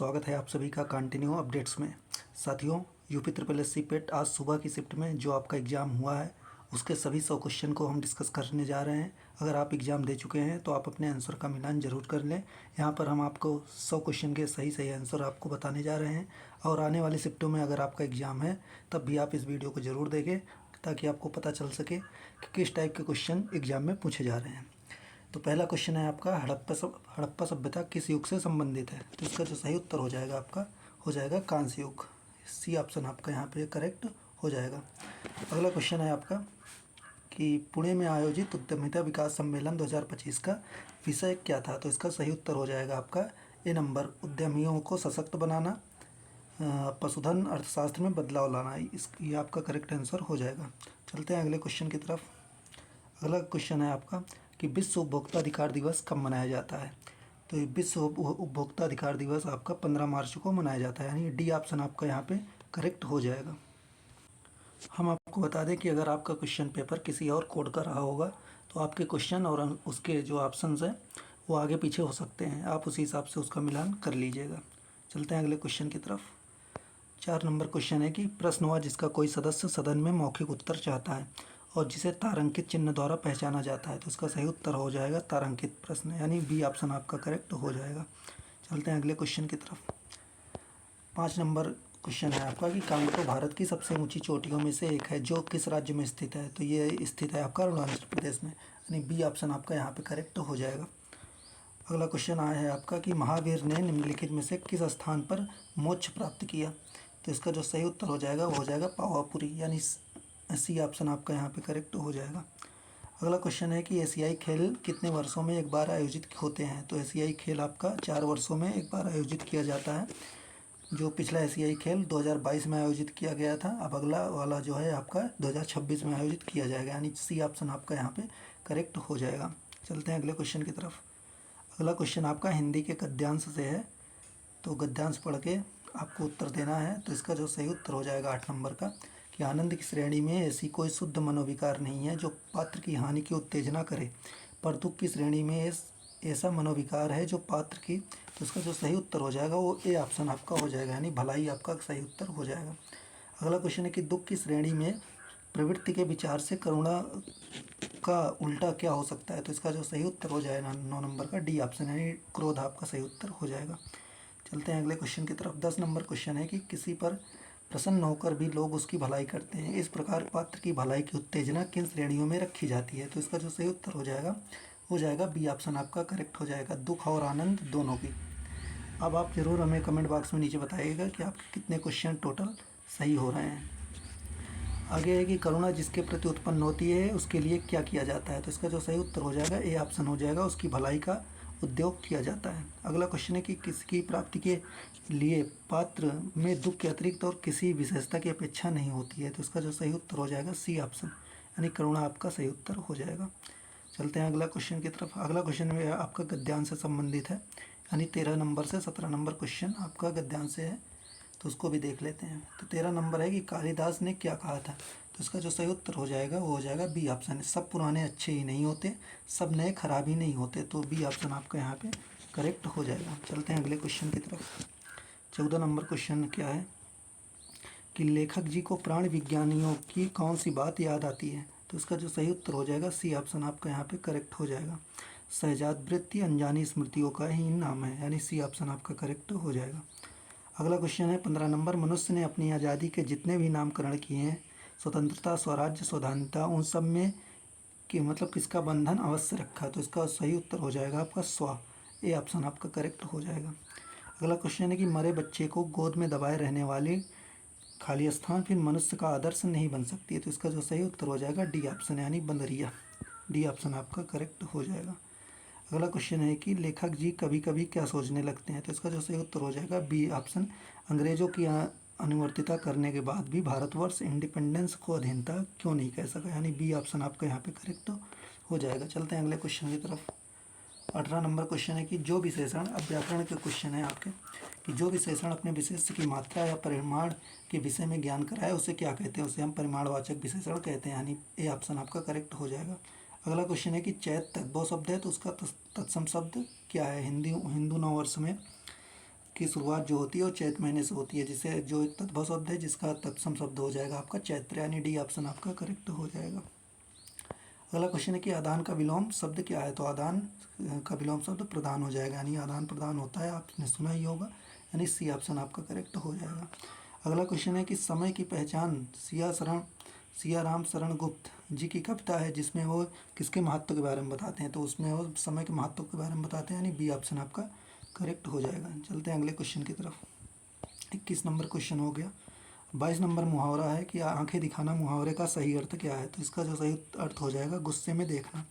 स्वागत है आप सभी का कंटिन्यू अपडेट्स में। साथियों, यूपी ट्रिपल एस सी पेट आज सुबह की शिफ्ट में जो आपका एग्ज़ाम हुआ है उसके सभी 100 क्वेश्चन को हम डिस्कस करने जा रहे हैं। अगर आप एग्ज़ाम दे चुके हैं तो आप अपने आंसर का मिलान ज़रूर कर लें। यहाँ पर हम आपको 100 क्वेश्चन के सही सही आंसर आपको बताने जा रहे हैं और आने वाली शिफ्टों में अगर आपका एग्ज़ाम है तब भी आप इस वीडियो को ज़रूर देखें ताकि आपको पता चल सके कि किस टाइप के क्वेश्चन एग्ज़ाम में पूछे जा रहे हैं। तो पहला क्वेश्चन है आपका, हड़प्पा सभ्यता किस युग से संबंधित है? तो इसका जो सही उत्तर हो जाएगा आपका हो जाएगा कांस्य युग। सी ऑप्शन आपका यहाँ पे करेक्ट हो जाएगा। अगला क्वेश्चन है आपका कि पुणे में आयोजित उद्यमिता विकास सम्मेलन 2025 का विषय क्या था? तो इसका सही उत्तर हो जाएगा आपका ए नंबर, उद्यमियों को सशक्त बनाना, पशुधन अर्थशास्त्र में बदलाव लाना। ये आपका करेक्ट आंसर हो जाएगा। चलते हैं अगले क्वेश्चन की तरफ। अगला क्वेश्चन है आपका कि विश्व उपभोक्ता अधिकार दिवस कब मनाया जाता है? तो विश्व उपभोक्ता अधिकार दिवस आपका 15 मार्च को मनाया जाता है, यानी डी ऑप्शन आपका यहाँ पे करेक्ट हो जाएगा। हम आपको बता दें कि अगर आपका क्वेश्चन पेपर किसी और कोड का रहा होगा तो आपके क्वेश्चन और उसके जो ऑप्शंस हैं वो आगे पीछे हो सकते हैं, आप उसी हिसाब से उसका मिलान कर लीजिएगा। चलते हैं अगले क्वेश्चन की तरफ। 4 नंबर क्वेश्चन है कि प्रश्न हुआ जिसका कोई सदस्य सदन में मौखिक उत्तर चाहता है और जिसे तारांकित चिन्ह द्वारा पहचाना जाता है। तो इसका सही उत्तर हो जाएगा तारांकित प्रश्न, यानी बी ऑप्शन आपका करेक्ट हो जाएगा। चलते हैं अगले क्वेश्चन की तरफ। 5 नंबर क्वेश्चन है आपका कि कांगटो भारत की सबसे ऊंची चोटियों में से एक है जो किस राज्य में स्थित है? तो ये स्थित है आपका अरुणाचल प्रदेश में, यानी बी ऑप्शन आपका यहाँ पे करेक्ट हो जाएगा। अगला क्वेश्चन आया है आपका कि महावीर ने निम्नलिखित में से किस स्थान पर मोक्ष प्राप्त किया? तो इसका जो सही उत्तर हो जाएगा वो हो जाएगा पावापुरी, यानी सी ऑप्शन आपका यहाँ पे करेक्ट हो जाएगा। अगला क्वेश्चन है कि एशियाई खेल कितने वर्षों में एक बार आयोजित होते हैं? तो एशियाई खेल आपका 4 वर्षों में एक बार आयोजित किया जाता है। जो पिछला एशियाई खेल 2022 में आयोजित किया गया था, अब अगला वाला जो है आपका 2026 में आयोजित किया जाएगा, यानी सी ऑप्शन आपका यहाँ पे करेक्ट हो जाएगा। चलते हैं अगले क्वेश्चन की तरफ। अगला क्वेश्चन आपका हिंदी के गद्यांश से है, तो गद्यांश पढ़ के आपको उत्तर देना है। तो इसका जो सही उत्तर हो जाएगा 8 नंबर का कि आनंद की श्रेणी में ऐसी कोई शुद्ध मनोविकार नहीं है जो पात्र की हानि की उत्तेजना करे, पर दुख की श्रेणी में ऐसा मनोविकार है जो पात्र की। तो इसका जो सही उत्तर हो जाएगा वो ए ऑप्शन आपका हो जाएगा, यानी भलाई आपका सही उत्तर हो जाएगा। अगला क्वेश्चन है कि दुख की श्रेणी में प्रवृत्ति के विचार से करुणा का उल्टा क्या हो सकता है? तो इसका जो सही उत्तर हो जाएगा 9 नंबर का डी ऑप्शन, यानी क्रोध आपका सही उत्तर हो जाएगा। चलते हैं अगले क्वेश्चन की तरफ। 10 नंबर क्वेश्चन है कि किसी पर प्रसन्न होकर भी लोग उसकी भलाई करते हैं, इस प्रकार पात्र की भलाई की उत्तेजना किन श्रेणियों में रखी जाती है? तो इसका जो सही उत्तर हो जाएगा बी ऑप्शन आपका करेक्ट हो जाएगा, दुख और आनंद दोनों की। अब आप ज़रूर हमें कमेंट बॉक्स में नीचे बताइएगा कि आपके कितने क्वेश्चन टोटल सही हो रहे हैं। आगे है कि करुणा जिसके प्रति उत्पन्न होती है उसके लिए क्या किया जाता है? तो इसका जो सही उत्तर हो जाएगा ए ऑप्शन हो जाएगा, उसकी भलाई का उद्योग किया जाता है। अगला क्वेश्चन है कि किसकी प्राप्ति के लिए पात्र में दुख के अतिरिक्त और किसी विशेषता की अपेक्षा नहीं होती है? तो इसका जो सही उत्तर हो जाएगा सी ऑप्शन, यानी करुणा आपका सही उत्तर हो जाएगा। चलते हैं अगला क्वेश्चन की तरफ। अगला क्वेश्चन में आपका गद्यांश से संबंधित है, यानी 13 नंबर से 17 नंबर क्वेश्चन आपका गद्यांश से है, तो उसको भी देख लेते हैं। तो 13 नंबर है कि कालिदास ने क्या कहा था? तो इसका जो सही उत्तर हो जाएगा वो हो जाएगा बी ऑप्शन, सब पुराने अच्छे ही नहीं होते, सब नए खराब ही नहीं होते। तो बी ऑप्शन आपका यहाँ पे करेक्ट हो जाएगा। चलते हैं अगले क्वेश्चन की तरफ। 14 नंबर क्वेश्चन क्या है कि लेखक जी को प्राण विज्ञानियों की कौन सी बात याद आती है? तो इसका जो सही उत्तर हो जाएगा सी ऑप्शन आपका यहाँ पे करेक्ट हो जाएगा, सहजात वृत्ति अनजानी स्मृतियों का ही नाम है, यानी सी ऑप्शन आपका करेक्ट हो जाएगा। अगला क्वेश्चन है 15 नंबर, मनुष्य ने अपनी आज़ादी के जितने भी नामकरण किए हैं, स्वतंत्रता, स्वराज्य, स्वाधीनता, उन सब में कि मतलब किसका बंधन अवश्य रखा? तो इसका सही उत्तर हो जाएगा आपका स्व, ए ऑप्शन आपका करेक्ट हो जाएगा। अगला क्वेश्चन है कि मरे बच्चे को गोद में दबाए रहने वाली खाली स्थान फिर मनुष्य का आदर्श नहीं बन सकती है। तो इसका जो सही उत्तर हो जाएगा डी ऑप्शन, यानी बंदरिया, डी ऑप्शन आपका करेक्ट हो जाएगा। अगला क्वेश्चन है कि लेखक जी कभी कभी क्या सोचने लगते हैं? तो इसका जो सही उत्तर हो जाएगा बी ऑप्शन, अंग्रेजों की अनुवर्तिता करने के बाद भी भारतवर्ष इंडिपेंडेंस को अधीनता क्यों नहीं कह सका, यानी बी ऑप्शन आपका यहाँ पे करेक्ट हो जाएगा। चलते हैं अगले क्वेश्चन की तरफ। 18 नंबर क्वेश्चन है कि जो विशेषण, अब व्याकरण के क्वेश्चन है आपके, कि जो विशेषण अपने विशेष की मात्रा या परिमाण के विषय में ज्ञान कराए उसे क्या कहते हैं? उसे हम परिमाणवाचक विशेषण कहते हैं, यानी ए ऑप्शन आपका करेक्ट हो जाएगा। अगला क्वेश्चन है कि चैत तद्भव शब्द है तो उसका तत्सम शब्द क्या है? हिंदू नववर्ष में की शुरुआत जो होती है वो चैत महीने से होती है, जिसे जो एक तद्भव शब्द है जिसका तत्सम शब्द हो जाएगा आपका चैत्र, यानी डी ऑप्शन आपका करेक्ट हो जाएगा। अगला क्वेश्चन है कि आदान का विलोम शब्द क्या है, तो आदान का विलोम शब्द प्रदान हो जाएगा, यानी आदान प्रदान होता है, आपने सुना ही होगा, यानी सी ऑप्शन आपका करेक्ट हो जाएगा। अगला क्वेश्चन है कि समय की पहचान सिया राम शरण गुप्त जी की कविता है जिसमें वो किसके महत्व के बारे में बताते हैं, तो उसमें वो समय के महत्व के बारे में बताते हैं, यानी बी ऑप्शन आपका करेक्ट हो जाएगा। चलते हैं अगले क्वेश्चन की तरफ। 21 नंबर क्वेश्चन हो गया। 22 नंबर मुहावरा है कि आंखें दिखाना मुहावरे का सही अर्थ क्या है, तो इसका जो सही अर्थ हो जाएगा गुस्से में देखना,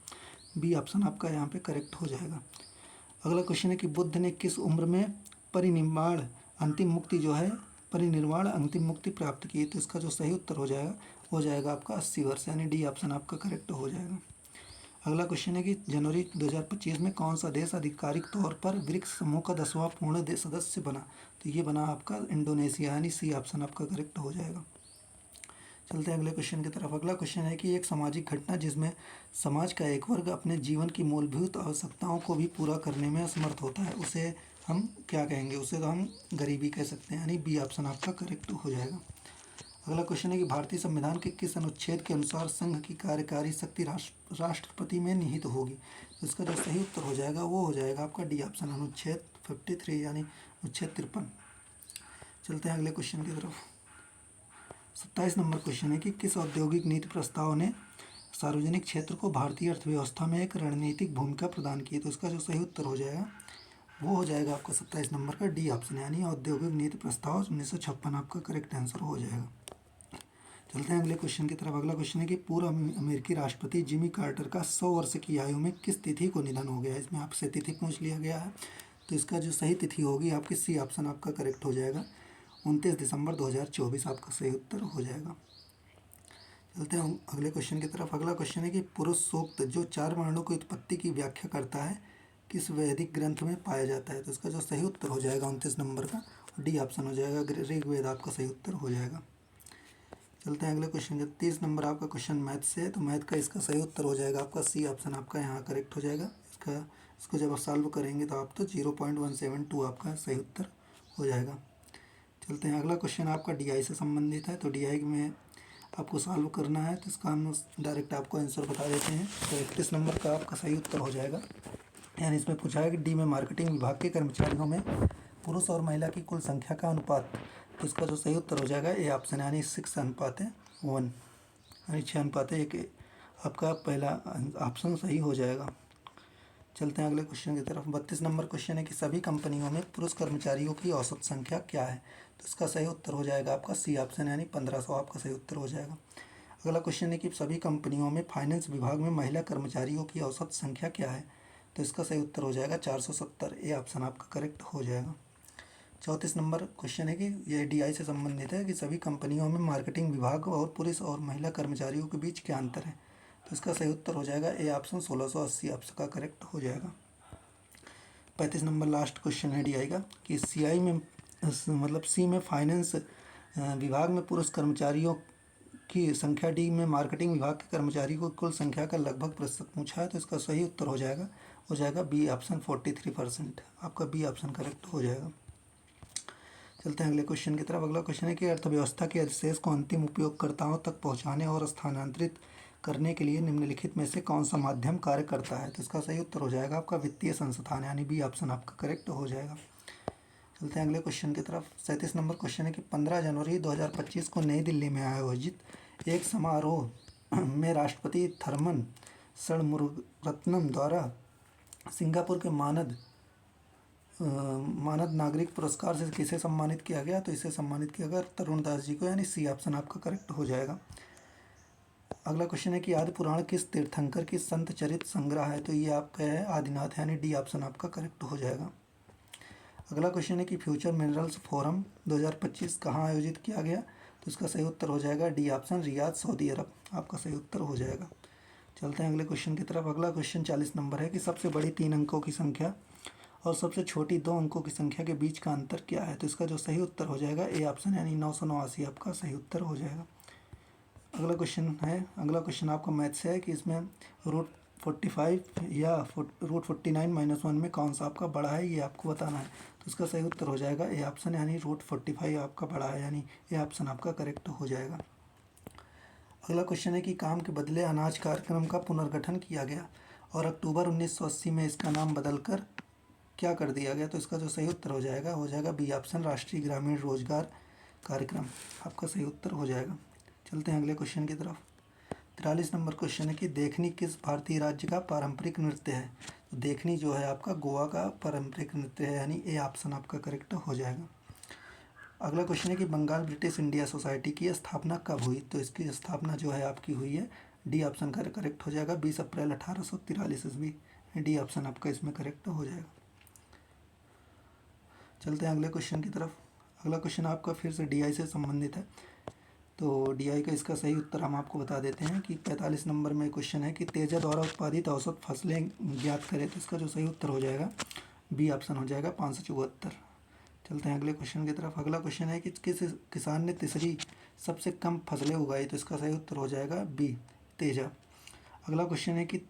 बी ऑप्शन आपका यहाँ पे करेक्ट हो जाएगा। अगला क्वेश्चन है कि बुद्ध ने किस उम्र में परिनिर्वाण अंतिम मुक्ति प्राप्त की, तो इसका जो सही उत्तर हो जाएगा आपका 80 वर्ष, यानी डी ऑप्शन आपका करेक्ट हो जाएगा। अगला क्वेश्चन है कि जनवरी 2025 में कौन सा देश आधिकारिक तौर पर ब्रिक्स समूह का 10वां पूर्ण देश सदस्य बना, तो ये बना आपका इंडोनेशिया, यानी सी ऑप्शन आपका करेक्ट हो जाएगा। चलते हैं अगले क्वेश्चन की तरफ। अगला क्वेश्चन है कि एक सामाजिक घटना जिसमें समाज का एक वर्ग अपने जीवन की मूलभूत आवश्यकताओं को भी पूरा करने में असमर्थ होता है, उसे हम क्या कहेंगे, उसे तो हम गरीबी कह सकते हैं, यानी बी ऑप्शन आपका करेक्ट हो जाएगा। अगला क्वेश्चन है कि भारतीय संविधान के किस अनुच्छेद के अनुसार संघ की कार्यकारी शक्ति राष्ट्रपति में निहित होगी, तो इसका जो सही उत्तर हो जाएगा वो हो जाएगा आपका डी ऑप्शन अनुच्छेद 53, यानी अनुच्छेद 53। चलते हैं अगले क्वेश्चन की तरफ। 27 नंबर क्वेश्चन है कि किस औद्योगिक नीति प्रस्ताव ने सार्वजनिक क्षेत्र को भारतीय अर्थव्यवस्था में एक रणनीतिक भूमिका प्रदान की, तो इसका जो सही उत्तर हो जाएगा वो हो जाएगा आपका 27 नंबर का डी ऑप्शन, यानी औद्योगिक नीति प्रस्ताव 1956 आपका करेक्ट आंसर हो जाएगा। चलते हैं अगले क्वेश्चन की तरफ। अगला क्वेश्चन है कि पूर्व अमेरिकी राष्ट्रपति जिमी कार्टर का 100 वर्ष की आयु में किस तिथि को निधन हो गया है, इसमें आपसे तिथि पूछ लिया गया है, तो इसका जो सही तिथि होगी आपकी सी ऑप्शन आपका करेक्ट हो जाएगा, 29 दिसंबर 2024 आपका सही उत्तर हो जाएगा। चलते हैं अगले क्वेश्चन की तरफ। अगला क्वेश्चन है कि पुरुष सूक्त जो 4 वर्णों की उत्पत्ति की व्याख्या करता है किस वैदिक ग्रंथ में पाया जाता है, तो इसका जो सही उत्तर हो जाएगा 29 नंबर का डी ऑप्शन हो जाएगा, ऋग्वेद आपका सही उत्तर हो जाएगा। चलते हैं अगले क्वेश्चन के 30 नंबर आपका क्वेश्चन मैथ से है, तो मैथ का इसका सही उत्तर हो जाएगा आपका सी ऑप्शन आपका यहाँ करेक्ट हो जाएगा। इसको जब आप सॉल्व करेंगे तो आप तो 0.172 आपका सही उत्तर हो जाएगा। चलते हैं अगला क्वेश्चन आपका डीआई से संबंधित है, तो डीआई में आपको सॉल्व करना है, तो इसका हम डायरेक्ट आपको आंसर बता देते हैं। तो 31 नंबर का आपका सही उत्तर हो जाएगा, यानी इसमें पूछा है कि डी में मार्केटिंग विभाग के कर्मचारियों में पुरुष और महिला की कुल संख्या का अनुपात, तो इसका जो सही उत्तर हो जाएगा ए ऑप्शन, यानी 6:1, यानी 6:1 आपका पहला ऑप्शन सही हो जाएगा। चलते हैं अगले क्वेश्चन की तरफ। 32 नंबर क्वेश्चन है कि सभी कंपनियों में पुरुष कर्मचारियों की औसत संख्या क्या है, तो इसका सही उत्तर हो जाएगा आपका सी ऑप्शन, यानी 1500 आपका सही उत्तर हो जाएगा। अगला क्वेश्चन है कि सभी कंपनियों में फाइनेंस विभाग में महिला कर्मचारियों की औसत संख्या क्या है, तो इसका सही उत्तर हो जाएगा 470, ए ऑप्शन आपका करेक्ट हो जाएगा। 34 नंबर क्वेश्चन है कि यह डीआई से संबंधित है कि सभी कंपनियों में मार्केटिंग विभाग और पुरुष और महिला कर्मचारियों के बीच क्या अंतर है, तो इसका सही उत्तर हो जाएगा ए ऑप्शन 1680 आपका करेक्ट हो जाएगा। 35 नंबर लास्ट क्वेश्चन है डीआई का कि सीआई में मतलब सी में फाइनेंस विभाग में पुरुष कर्मचारियों की संख्या, डी में मार्केटिंग विभाग के कर्मचारियों की कुल संख्या का लगभग प्रतिशत पूछा है, तो इसका सही उत्तर हो जाएगा बी ऑप्शन 43%, आपका बी ऑप्शन करेक्ट हो जाएगा। चलते हैं अगले क्वेश्चन की तरफ। अगला क्वेश्चन है कि अर्थव्यवस्था के अधिशेष को अंतिम उपयोगकर्ताओं तक पहुंचाने और स्थानांतरित करने के लिए निम्नलिखित में से कौन सा माध्यम कार्य करता है, तो इसका सही उत्तर हो जाएगा आपका वित्तीय संस्थान, यानी बी ऑप्शन आपका करेक्ट हो जाएगा। चलते हैं अगले क्वेश्चन की तरफ। 37 नंबर क्वेश्चन है कि 15 जनवरी 2025 को नई दिल्ली में आयोजित एक समारोह में राष्ट्रपति थर्मन षणमुगरत्नम द्वारा सिंगापुर के मानद नागरिक पुरस्कार से किसे सम्मानित किया गया, तो इसे सम्मानित किया गया तरुण दास जी को, यानी सी ऑप्शन आपका करेक्ट हो जाएगा। अगला क्वेश्चन है कि आदि पुराण किस तीर्थंकर की संत चरित संग्रह है, तो ये आपका है आदिनाथ, यानी डी ऑप्शन आपका करेक्ट हो जाएगा। अगला क्वेश्चन है कि फ्यूचर मिनरल्स फोरम 2025 कहाँ आयोजित किया गया, तो इसका सही उत्तर हो जाएगा डी ऑप्शन रियाद, सऊदी अरब, आपका सही उत्तर हो जाएगा। चलते हैं अगले क्वेश्चन की तरफ। अगला क्वेश्चन 40 नंबर है कि सबसे बड़ी 3 अंकों की संख्या और सबसे छोटी 2 अंकों की संख्या के बीच का अंतर क्या है, तो इसका जो सही उत्तर हो जाएगा ए ऑप्शन, यानी 989 आपका सही उत्तर हो जाएगा। अगला क्वेश्चन आपका मैथ से है कि इसमें 45 या रूट 49 माइनस 1 में कौन सा आपका बड़ा है, ये आपको बताना है। तो इसका सही उत्तर हो जाएगा ए ऑप्शन, यानी रूट 45 आपका बड़ा है, यानी ए ऑप्शन आपका करेक्ट हो जाएगा। अगला क्वेश्चन है कि काम के बदले अनाज कार्यक्रम का पुनर्गठन किया गया और अक्टूबर 1980 में इसका नाम बदलकर क्या कर दिया गया। तो इसका जो सही उत्तर हो जाएगा बी ऑप्शन, राष्ट्रीय ग्रामीण रोजगार कार्यक्रम आपका सही उत्तर हो जाएगा। चलते हैं अगले क्वेश्चन की तरफ। 43 नंबर क्वेश्चन है कि देखनी किस भारतीय राज्य का पारंपरिक नृत्य है। तो देखनी जो है आपका गोवा का पारंपरिक नृत्य है, यानी ए ऑप्शन आपका करेक्ट हो जाएगा। अगला क्वेश्चन है कि बंगाल ब्रिटिश इंडिया सोसाइटी की स्थापना कब हुई। तो इसकी स्थापना जो है आपकी हुई है, डी ऑप्शन का करेक्ट हो जाएगा, 20 अप्रैल 1843 ईस्वी, डी ऑप्शन आपका इसमें करेक्ट हो जाएगा। चलते हैं अगले क्वेश्चन की तरफ। अगला क्वेश्चन आपका फिर से डीआई से संबंधित है। तो डीआई का इसका सही उत्तर हम आपको बता देते हैं कि 45 नंबर में क्वेश्चन है कि तेजा द्वारा उत्पादित औसत फसलें ज्ञात करें। तो इसका जो सही उत्तर हो जाएगा बी ऑप्शन हो जाएगा 574। चलते हैं अगले क्वेश्चन की तरफ। अगला क्वेश्चन है कि किस किसान ने तीसरी सबसे कम फसलें उगाई। तो इसका सही उत्तर हो जाएगा बी, तेजा। अगला क्वेश्चन है कि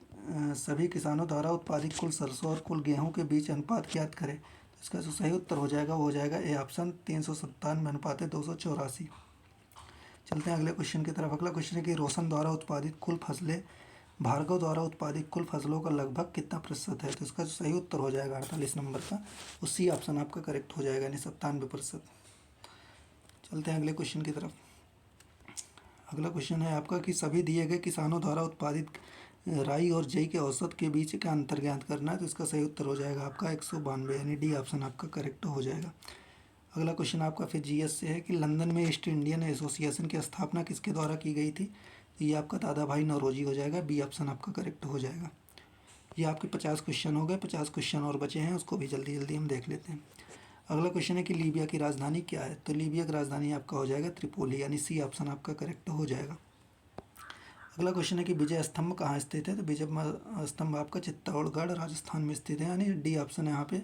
सभी किसानों द्वारा उत्पादित कुल सरसों और कुल गेहूं के बीच अनुपात ज्ञात करें। तो इसका जो सही उत्तर हो जाएगा ए ऑप्शन, 397 अनुपात 284। चलते हैं अगले क्वेश्चन की तरफ। अगला क्वेश्चन है कि रोशन द्वारा उत्पादित कुल फसलें भार्गव द्वारा उत्पादित कुल फसलों का लगभग कितना प्रतिशत है। तो इसका जो सही उत्तर हो जाएगा 48 नंबर का, उसी ऑप्शन आपका करेक्ट हो जाएगा, यानी 97%। चलते हैं अगले क्वेश्चन की तरफ। अगला क्वेश्चन है आपका कि सभी दिए गए किसानों द्वारा उत्पादित राई और जई के औसत के बीच का अंतर ज्ञात करना है। तो इसका सही उत्तर हो जाएगा आपका 192, यानी डी ऑप्शन आपका करेक्ट हो जाएगा। अगला क्वेश्चन आपका फिर जीएस से है कि लंदन में ईस्ट इंडियन एसोसिएशन की स्थापना किसके द्वारा की गई थी। तो ये आपका दादा भाई नौरोजी हो जाएगा, बी ऑप्शन आपका करेक्ट हो जाएगा। ये आपके 50 क्वेश्चन हो गए, 50 क्वेश्चन और बचे हैं, उसको भी जल्दी जल्दी हम देख लेते हैं। अगला क्वेश्चन है कि लीबिया की राजधानी क्या है। तो लीबिया की राजधानी आपका हो जाएगा त्रिपोली, यानी सी ऑप्शन आपका करेक्ट हो जाएगा। अगला क्वेश्चन है कि विजय स्तंभ कहाँ स्थित है। तो विजय स्तंभ आपका चित्तौड़गढ़ राजस्थान में स्थित है, यानी डी ऑप्शन यहाँ पे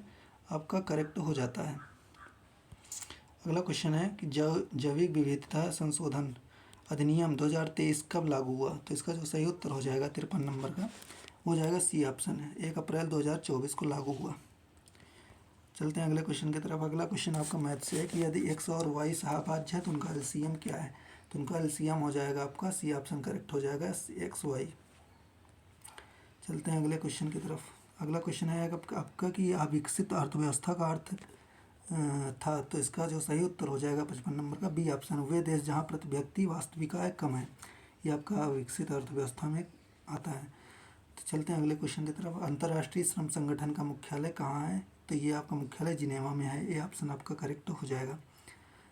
आपका करेक्ट हो जाता है। अगला क्वेश्चन है कि जैविक विविधता संशोधन अधिनियम 2023 कब लागू हुआ। तो इसका जो सही उत्तर हो जाएगा 53 नंबर का हो जाएगा, सी ऑप्शन है, 1 अप्रैल 2024 को लागू हुआ। चलते हैं अगले क्वेश्चन की तरफ। अगला क्वेश्चन आपका मैथ से है कि यदि x और y सहाभाज्य है तो उनका एलसीएम क्या है। तो उनका एलसीएम हो जाएगा आपका, सी ऑप्शन करेक्ट हो जाएगा, XY। चलते हैं अगले क्वेश्चन की तरफ। अगला क्वेश्चन है आपका कि अविकसित अर्थव्यवस्था का अर्थ था। तो इसका जो सही उत्तर हो जाएगा 55 नंबर का, बी ऑप्शन, वे देश जहाँ प्रति व्यक्ति वास्तविक आय कम है, ये आपका विकसित अर्थव्यवस्था में आता है। तो चलते हैं अगले क्वेश्चन की तरफ। अंतर्राष्ट्रीय श्रम संगठन का मुख्यालय कहाँ है। तो ये आपका मुख्यालय जिनेवा में है, ये ऑप्शन आपका करेक्ट हो जाएगा।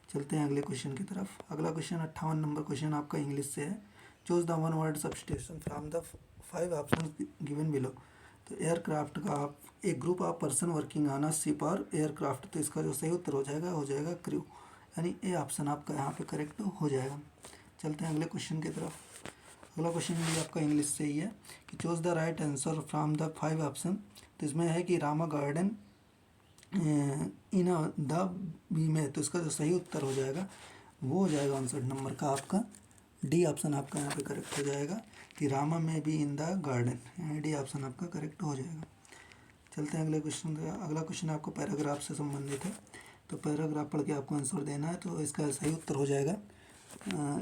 चलते हैं अगले क्वेश्चन की तरफ। अगला क्वेश्चन 58 नंबर क्वेश्चन आपका इंग्लिश से है। Choose the one word substitution from the 5 option given below. तो एयरक्राफ्ट का आप एक group of person working on a ship और एयरक्राफ्ट। तो इसका जो सही उत्तर हो जाएगा क्रू, यानी ए ऑप्शन आपका यहाँ पे करेक्ट हो जाएगा। चलते हैं अगले क्वेश्चन की तरफ। अगला क्वेश्चन भी आपका इंग्लिश से ही है कि choose the right answer from the 5 option. तो इसमें है कि Rama garden in the B में। तो इसका जो सही उत्तर हो जाएगा वो हो जाएगा 59 नंबर का आपका, डी ऑप्शन आपका यहाँ पे करेक्ट हो जाएगा कि रामा में बी इन द गार्डन, यानी डी ऑप्शन आपका करेक्ट हो जाएगा। चलते हैं अगले क्वेश्चन। अगला क्वेश्चन आपको पैराग्राफ से संबंधित है। तो पैराग्राफ पढ़ के आपको आंसर देना है। तो इसका सही उत्तर हो जाएगा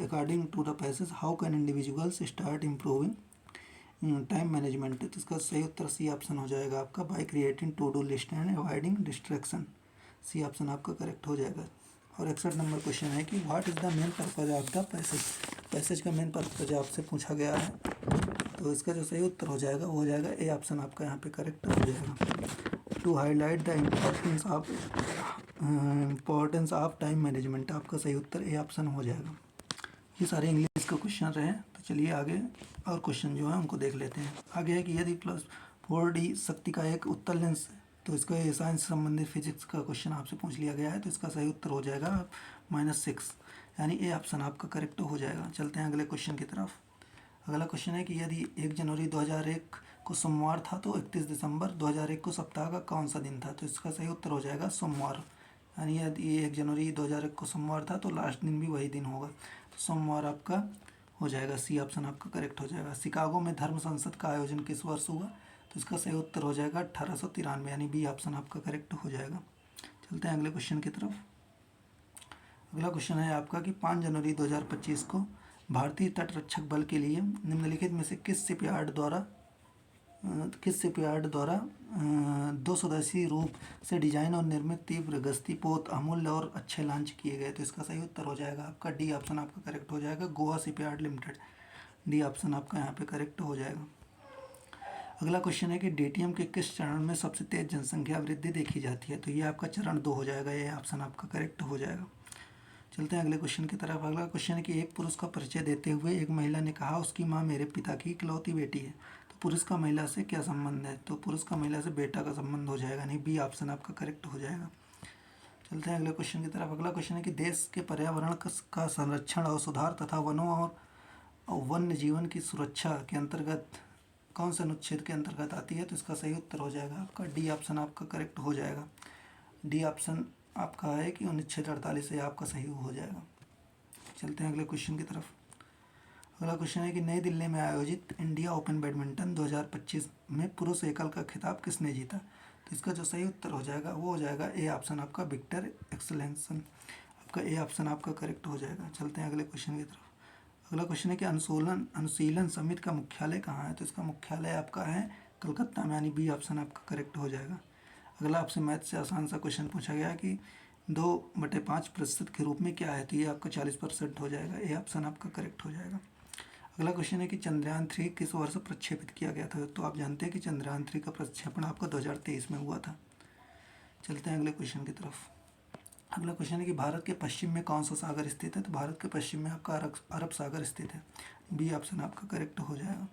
according to the passage how can individuals start improving time management. तो इसका सही उत्तर सी ऑप्शन हो जाएगा आपका, by creating to do list and avoiding distraction, C option आपका करेक्ट हो जाएगा। और 61 नंबर क्वेश्चन है कि what is the main purpose of the passage. Passage का मेन पर्पज आपसे पूछा गया है। तो इसका जो सही उत्तर हो जाएगा वो हो जाएगा ए ऑप्शन आपका यहाँ पे करेक्ट हो जाएगा, to highlight the importance of time management. आपका सही उत्तर ए ऑप्शन हो जाएगा। ये सारे इंग्लिश का क्वेश्चन रहे। तो चलिए आगे और क्वेश्चन जो है उनको देख लेते हैं। आगे है कि यदि +4D शक्ति का एक उत्तल लेंस है। तो इसका ये साइंस से संबंधित फिजिक्स का क्वेश्चन आपसे पूछ लिया गया है। तो इसका सही उत्तर हो जाएगा -6, यानी ए ऑप्शन आपका करेक्ट हो जाएगा। चलते हैं अगले क्वेश्चन की तरफ। अगला क्वेश्चन है कि यदि 1 जनवरी 2001 को सोमवार था तो 31 दिसंबर 2001 को सप्ताह का कौन सा दिन था। तो इसका सही उत्तर हो जाएगा सोमवार, यानी यदि 1 जनवरी 2001 को सोमवार था तो लास्ट दिन भी वही दिन होगा। तो सोमवार आपका हो जाएगा, सी ऑप्शन आपका करेक्ट हो जाएगा। शिकागो में धर्म संसद का आयोजन किस वर्ष हुआ? तो इसका सही उत्तर हो जाएगा 1893, यानी बी ऑप्शन आपका करेक्ट हो जाएगा। चलते हैं अगले क्वेश्चन की तरफ। अगला क्वेश्चन है आपका कि 5 जनवरी 2025 को भारतीय तटरक्षक बल के लिए निम्नलिखित में से किस शिपयार्ड द्वारा 200 रूप से डिजाइन और निर्मित तीव्र गश्ती पोत अमूल्य और अच्छे लॉन्च किए गए? तो इसका सही उत्तर हो जाएगा आपका डी ऑप्शन आपका करेक्ट हो जाएगा, Goa shipyard limited. D option आपका यहाँ पे करेक्ट हो जाएगा। अगला क्वेश्चन है कि डीटीएम के किस चरण में सबसे तेज जनसंख्या वृद्धि देखी जाती है? तो ये आपका चरण 2 हो जाएगा, ये ऑप्शन आपका करेक्ट हो जाएगा। चलते हैं अगले क्वेश्चन की तरफ। अगला क्वेश्चन है कि एक पुरुष का परिचय देते हुए एक महिला ने कहा उसकी माँ मेरे पिता की इकलौती बेटी है। तो पुरुष का महिला से क्या संबंध है? तो पुरुष का महिला से बेटा का संबंध हो जाएगा, नहीं बी ऑप्शन आपका करेक्ट हो जाएगा। चलते हैं अगले क्वेश्चन की तरफ। अगला क्वेश्चन है कि देश के पर्यावरण का संरक्षण और सुधार तथा वनों और वन्य जीवन की सुरक्षा के अंतर्गत कौन से अनुच्छेद के अंतर्गत आती है? तो इसका सही उत्तर हो जाएगा आपका डी ऑप्शन आपका करेक्ट हो जाएगा। डी ऑप्शन आपका है कि अनुच्छेद 48 से आपका सही हो जाएगा। चलते हैं अगले क्वेश्चन की तरफ। अगला क्वेश्चन है कि नई दिल्ली में आयोजित इंडिया ओपन बैडमिंटन 2025 में पुरुष एकल का खिताब किसने जीता? तो इसका जो सही उत्तर हो जाएगा वो हो जाएगा ए ऑप्शन आपका विक्टर एक्सेलेंसन, आपका ए ऑप्शन आपका करेक्ट हो जाएगा। चलते हैं अगले क्वेश्चन की तरफ। अगला क्वेश्चन है कि अनुशीलन समिति का मुख्यालय कहाँ है? तो इसका मुख्यालय आपका है कलकत्ता में, यानी बी ऑप्शन आपका करेक्ट हो जाएगा। अगला आपसे मैथ से आसान सा क्वेश्चन पूछा गया कि 2/5% के रूप में क्या है? तो ये आपका 40% हो जाएगा, ए ऑप्शन आपका करेक्ट हो जाएगा। अगला क्वेश्चन है कि चंद्रयान 3 किस वर्ष प्रक्षेपित किया गया था? तो आप जानते हैं कि चंद्रयान 3 का प्रक्षेपण आपका 2023 में हुआ था। चलते हैं अगले क्वेश्चन की तरफ। अगला क्वेश्चन है कि भारत के पश्चिम में कौन सा सागर स्थित है? तो भारत के पश्चिम में आपका अरब सागर स्थित है, बी ऑप्शन आपका करेक्ट हो जाएगा।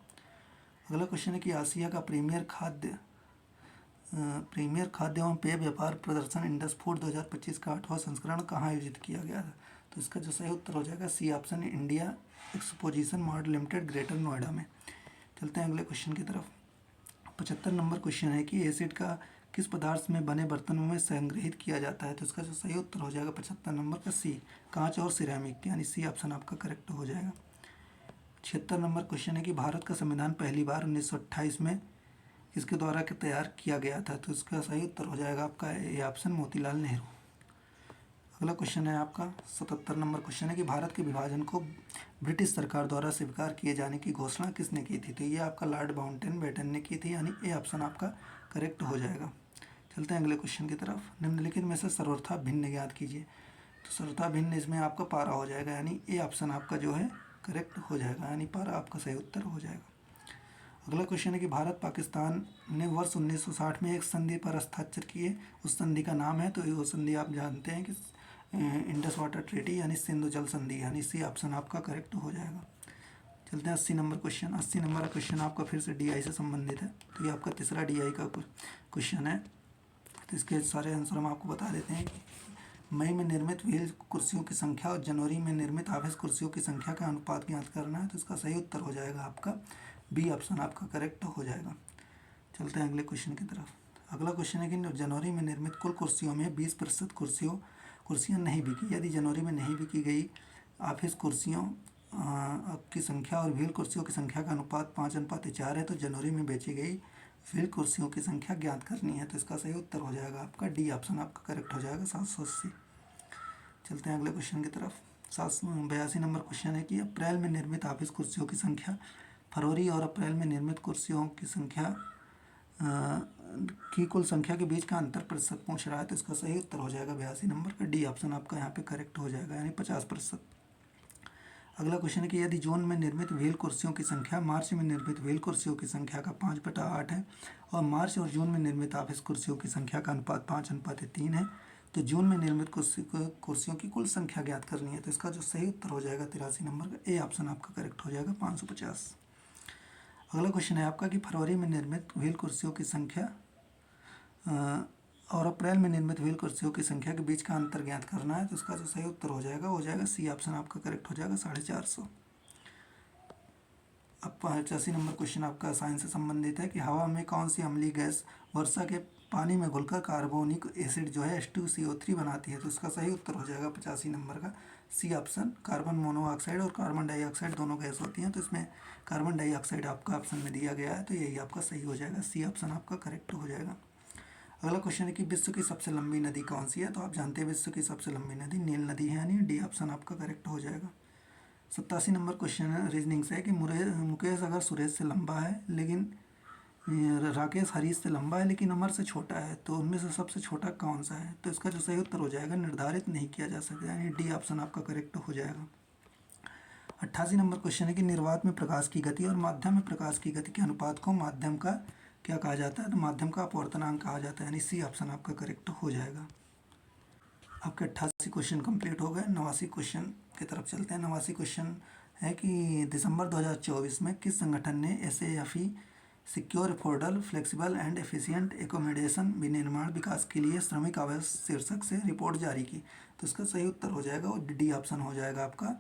अगला क्वेश्चन है कि आसिया का प्रीमियर खाद्य एवं पेय व्यापार प्रदर्शन इंडस फूड 2025 का 8वां संस्करण कहाँ आयोजित किया गया था? तो इसका जो सही उत्तर हो जाएगा C option India exposition model limited greater Noida में। चलते हैं अगले क्वेश्चन की तरफ। 75 नंबर क्वेश्चन है कि एसिड का किस पदार्थ में बने बर्तनों में संग्रहित किया जाता है? तो इसका जो सही उत्तर हो जाएगा 75 नंबर का सी, कांच और सिरेमिक, यानी सी ऑप्शन आपका करेक्ट हो जाएगा। 76 नंबर क्वेश्चन है कि भारत का संविधान पहली बार 1928 में किसके द्वारा तैयार किया गया था? तो इसका सही उत्तर हो जाएगा आपका ए ऑप्शन मोतीलाल नेहरू। अगला क्वेश्चन है आपका 77 नंबर क्वेश्चन है कि भारत के विभाजन को ब्रिटिश सरकार द्वारा स्वीकार किए जाने की घोषणा किसने की थी? तो ये आपका लॉर्ड माउंटबेटन ने की थी, यानी ए ऑप्शन आपका करेक्ट हो जाएगा। चलते हैं अगले क्वेश्चन की तरफ। निम्नलिखित में से सर्वथा भिन्न ज्ञात कीजिए। तो सर्वथा भिन्न इसमें आपका पारा हो जाएगा, यानी ए ऑप्शन आपका जो है करेक्ट हो जाएगा, यानी पारा आपका सही उत्तर हो जाएगा। अगला क्वेश्चन है कि भारत पाकिस्तान ने वर्ष 1960 में एक संधि पर हस्ताक्षर किए, उस संधि का नाम है? तो वो संधि आप जानते हैं कि इंडस वाटर ट्रीटी, यानी सिंधु जल संधि, यानी सी ऑप्शन आपका करेक्ट हो जाएगा। चलते हैं 80 नंबर क्वेश्चन। 80 नंबर का क्वेश्चन आपका फिर से डीआई से संबंधित है, तो ये आपका तीसरा डीआई का क्वेश्चन है। तो इसके सारे आंसर हम आपको बता देते हैं कि मई में निर्मित व्हील कुर्सियों की संख्या और जनवरी में निर्मित ऑफिस कुर्सियों की संख्या का अनुपात ज्ञात करना है। तो इसका सही उत्तर हो जाएगा आपका बी ऑप्शन आपका करेक्ट हो जाएगा। चलते हैं अगले क्वेश्चन की तरफ। अगला क्वेश्चन है कि जनवरी में निर्मित कुल कुर्सियों में 20% कुर्सियाँ नहीं बिकी। यदि जनवरी में नहीं बिकी गई ऑफिस कुर्सियों की संख्या और व्हील कुर्सियों की संख्या का अनुपात 5:4 है, तो जनवरी में बेची गई व्हील कुर्सियों की संख्या ज्ञात करनी है। तो इसका सही उत्तर हो जाएगा आपका डी ऑप्शन आपका करेक्ट हो जाएगा, 780। चलते हैं अगले क्वेश्चन की तरफ। 82 नंबर क्वेश्चन है कि अप्रैल में निर्मित ऑफिस कुर्सियों की संख्या फरवरी और अप्रैल में निर्मित कुर्सियों की संख्या की कुल संख्या के बीच का अंतर प्रतिशत पूछ रहा है। तो इसका सही उत्तर हो जाएगा 82 नंबर का डी ऑप्शन आपका यहाँ पे करेक्ट हो जाएगा, यानी 50%। अगला क्वेश्चन है कि यदि जून में निर्मित व्हील कुर्सियों की संख्या मार्च में निर्मित व्हील कुर्सियों की संख्या का 5/8 है और मार्च और जून में निर्मित ऑफिस कुर्सियों की संख्या का अनुपात 5:3 है, तो जून में निर्मित कुर्सियों की कुल संख्या ज्ञात करनी है। तो इसका जो सही उत्तर हो जाएगा 83 नंबर का ए ऑप्शन आपका करेक्ट हो जाएगा, 550। अगला क्वेश्चन है आपका कि फरवरी में निर्मित व्हील कुर्सियों की संख्या और अप्रैल में निर्मित व्हील कुर्सियों की संख्या के बीच का अंतर ज्ञात करना है। तो इसका जो सही उत्तर हो जाएगा सी ऑप्शन आपका करेक्ट हो जाएगा, 450। अब 85 नंबर क्वेश्चन आपका साइंस से संबंधित है कि हवा में कौन सी अम्लीय गैस वर्षा के पानी में घुलकर कार्बोनिक एसिड जो है H2CO3 बनाती है। तो इसका सही उत्तर हो जाएगा 85 नंबर का सी ऑप्शन। कार्बन मोनोऑक्साइड और कार्बन डाइऑक्साइड दोनों गैस होती हैं, तो इसमें कार्बन डाइऑक्साइड आपका ऑप्शन में दिया गया है, तो यही आपका सही हो जाएगा, सी ऑप्शन आपका करेक्ट हो जाएगा। अगला क्वेश्चन है कि विश्व की सबसे लंबी नदी कौन सी है? तो आप जानते हैं विश्व की सबसे लंबी नदी नील नदी है, यानी डी ऑप्शन आपका करेक्ट हो जाएगा। 87 नंबर क्वेश्चन है रीजनिंग से कि मुकेश अगर सुरेश से लंबा है लेकिन राकेश हरीश से लंबा है लेकिन अमर से छोटा है, तो उनमें से सबसे छोटा कौन सा है? तो इसका जो सही उत्तर हो जाएगा निर्धारित नहीं किया जा सकता, यानी डी ऑप्शन आपका करेक्ट हो जाएगा। 88 नंबर क्वेश्चन है कि निर्वात में प्रकाश की गति और माध्यम में प्रकाश की गति के अनुपात को माध्यम का क्या कहा जाता है? तो माध्यम का अपवर्तनांक कहा जाता है, यानी सी ऑप्शन आपका करेक्ट हो जाएगा। आपके 88 क्वेश्चन कंप्लीट हो गए। 89 क्वेश्चन की तरफ चलते हैं। 89 क्वेश्चन है कि दिसंबर 2024 में किस संगठन ने SAFE secure, affordable, flexible and efficient accommodation विनिर्माण विकास के लिए श्रमिक आवास शीर्षक से रिपोर्ट जारी की? तो इसका सही उत्तर हो जाएगा और डी ऑप्शन हो जाएगा आपका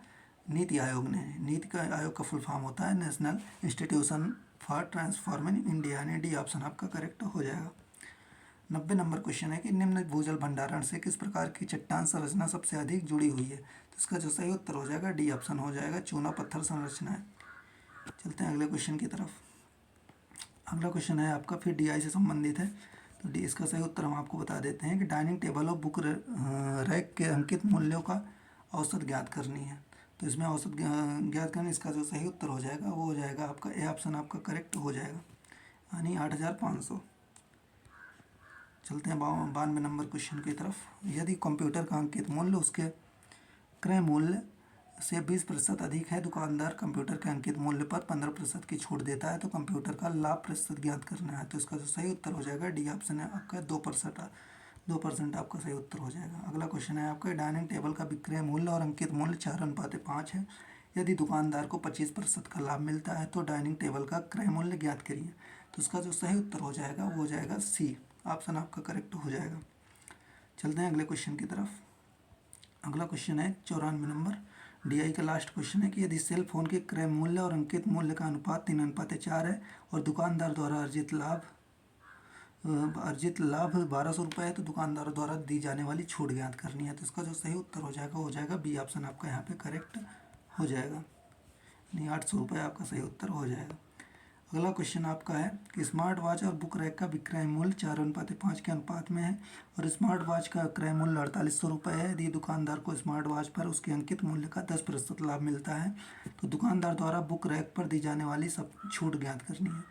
नीति आयोग ने। नीति का आयोग का फुल फॉर्म होता है national institution for transforming India, यानी डी ऑप्शन आपका करेक्ट हो जाएगा। 90 नंबर क्वेश्चन है कि निम्न भूजल भंडारण से किस प्रकार की चट्टान संरचना सबसे अधिक जुड़ी हुई है? तो इसका जो सही उत्तर हो जाएगा डी ऑप्शन हो जाएगा, चूना पत्थर संरचना है। चलते हैं अगले क्वेश्चन की तरफ। अगला क्वेश्चन है आपका फिर DI से संबंधित है, तो डी इसका सही उत्तर हम आपको बता देते हैं कि डाइनिंग टेबल और बुक रैक के अंकित मूल्यों का औसत ज्ञात करनी है। तो इसमें औसत ज्ञात करने, इसका जो सही उत्तर हो जाएगा वो हो जाएगा आपका ए ऑप्शन आपका करेक्ट हो जाएगा, यानी 8500। चलते हैं 92 नंबर क्वेश्चन की तरफ। यदि कंप्यूटर का अंकित मूल्य उसके क्रय मूल्य से 20% अधिक है, दुकानदार कंप्यूटर के अंकित मूल्य पर 15% की छूट देता है, तो कंप्यूटर का लाभ प्रतिशत ज्ञात करना है। तो इसका जो सही उत्तर हो जाएगा डी ऑप्शन है आपका 2% आपका सही उत्तर हो जाएगा। अगला क्वेश्चन है आपका डाइनिंग टेबल का विक्रय मूल्य और अंकित मूल्य 4:5 है। यदि दुकानदार को 25% का लाभ मिलता है तो डाइनिंग टेबल का क्रय मूल्य ज्ञात करिए। तो इसका जो सही उत्तर हो जाएगा वो हो जाएगा सी ऑप्शन आपका करेक्ट हो जाएगा। चलते हैं अगले क्वेश्चन की तरफ। अगला क्वेश्चन है 94 नंबर DI का लास्ट क्वेश्चन है कि यदि सेल फोन के क्रय मूल्य और अंकित मूल्य का अनुपात 3:4 है और दुकानदार द्वारा अर्जित लाभ 1200 रुपये है, तो दुकानदार द्वारा दी जाने वाली छूट ज्ञात करनी है। तो इसका जो सही उत्तर हो जाएगा बी ऑप्शन आपका यहाँ पे करेक्ट हो जाएगा, नहीं 800 रुपये आपका सही उत्तर हो जाएगा। अगला क्वेश्चन आपका है कि स्मार्ट वॉच और बुक रैक का विक्रय मूल्य 4:5 के अनुपात में है और स्मार्ट वॉच का क्रय मूल्य 4800 रुपये है। यदि दुकानदार को स्मार्ट वॉच पर उसके अंकित मूल्य का 10% लाभ मिलता है, तो दुकानदार द्वारा बुक रैक पर दी जाने वाली सब छूट ज्ञात करनी है।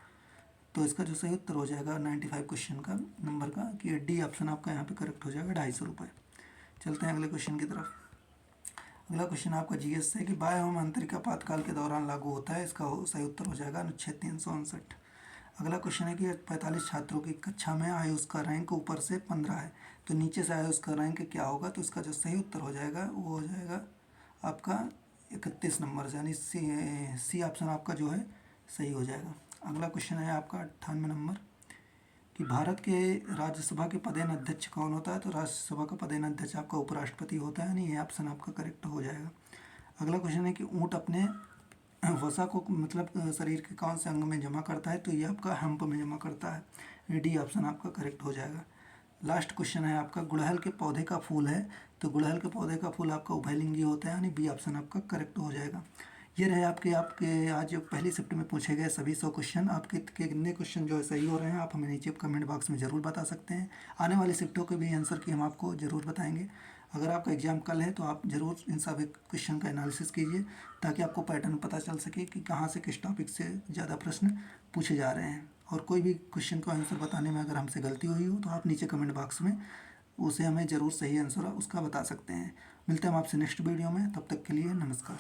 तो इसका जो सही उत्तर हो जाएगा 95 क्वेश्चन का नंबर का कि डी ऑप्शन आपका यहाँ पे करेक्ट हो जाएगा 250 रुपये। चलते हैं अगले क्वेश्चन की तरफ। अगला क्वेश्चन आपका GS से कि बाह्य एवं आंतरिक आपातकाल के दौरान लागू होता है, इसका सही उत्तर हो जाएगा अनुच्छेद 359। अगला क्वेश्चन है कि 45 छात्रों की कक्षा में आयुष का रैंक ऊपर से 15 है, तो नीचे से आयुष का रैंक क्या होगा? तो इसका जो सही उत्तर हो जाएगा वो हो जाएगा आपका 31 नंबर से, यानी सी ऑप्शन आपका जो है सही हो जाएगा। अगला क्वेश्चन है आपका 98 नंबर कि भारत के राज्यसभा के पदेन अध्यक्ष कौन होता है? तो राज्यसभा का पदेन अध्यक्ष आपका उपराष्ट्रपति होता है, यानी ये ऑप्शन आपका करेक्ट हो जाएगा। अगला क्वेश्चन है कि ऊँट अपने वसा को मतलब शरीर के कौन से अंग में जमा करता है? तो ये आपका हम्प में जमा करता है, डी ऑप्शन आपका करेक्ट हो जाएगा। लास्ट क्वेश्चन है आपका गुड़हल के पौधे का फूल है, तो गुड़हल के पौधे का फूल आपका उभयलिंगी होता है, यानी बी ऑप्शन आपका करेक्ट हो जाएगा। ये रहे आपके आज पहली शिफ्ट में पूछे गए सभी 100 क्वेश्चन। आपके कितने क्वेश्चन जो है सही हो रहे हैं आप हमें नीचे कमेंट बॉक्स में ज़रूर बता सकते हैं। आने वाली शिफ्टों के भी आंसर की हम आपको ज़रूर बताएंगे। अगर आपका एग्ज़ाम कल है तो आप ज़रूर इन सभी क्वेश्चन का एनालिसिस कीजिए, ताकि आपको पैटर्न पता चल सके कि कहाँ से किस टॉपिक से ज़्यादा प्रश्न पूछे जा रहे हैं। और कोई भी क्वेश्चन का आंसर बताने में अगर हमसे गलती हुई हो तो आप नीचे कमेंट बॉक्स में उसे हमें ज़रूर सही आंसर उसका बता सकते हैं। मिलते हैं हम आपसे नेक्स्ट वीडियो में, तब तक के लिए नमस्कार।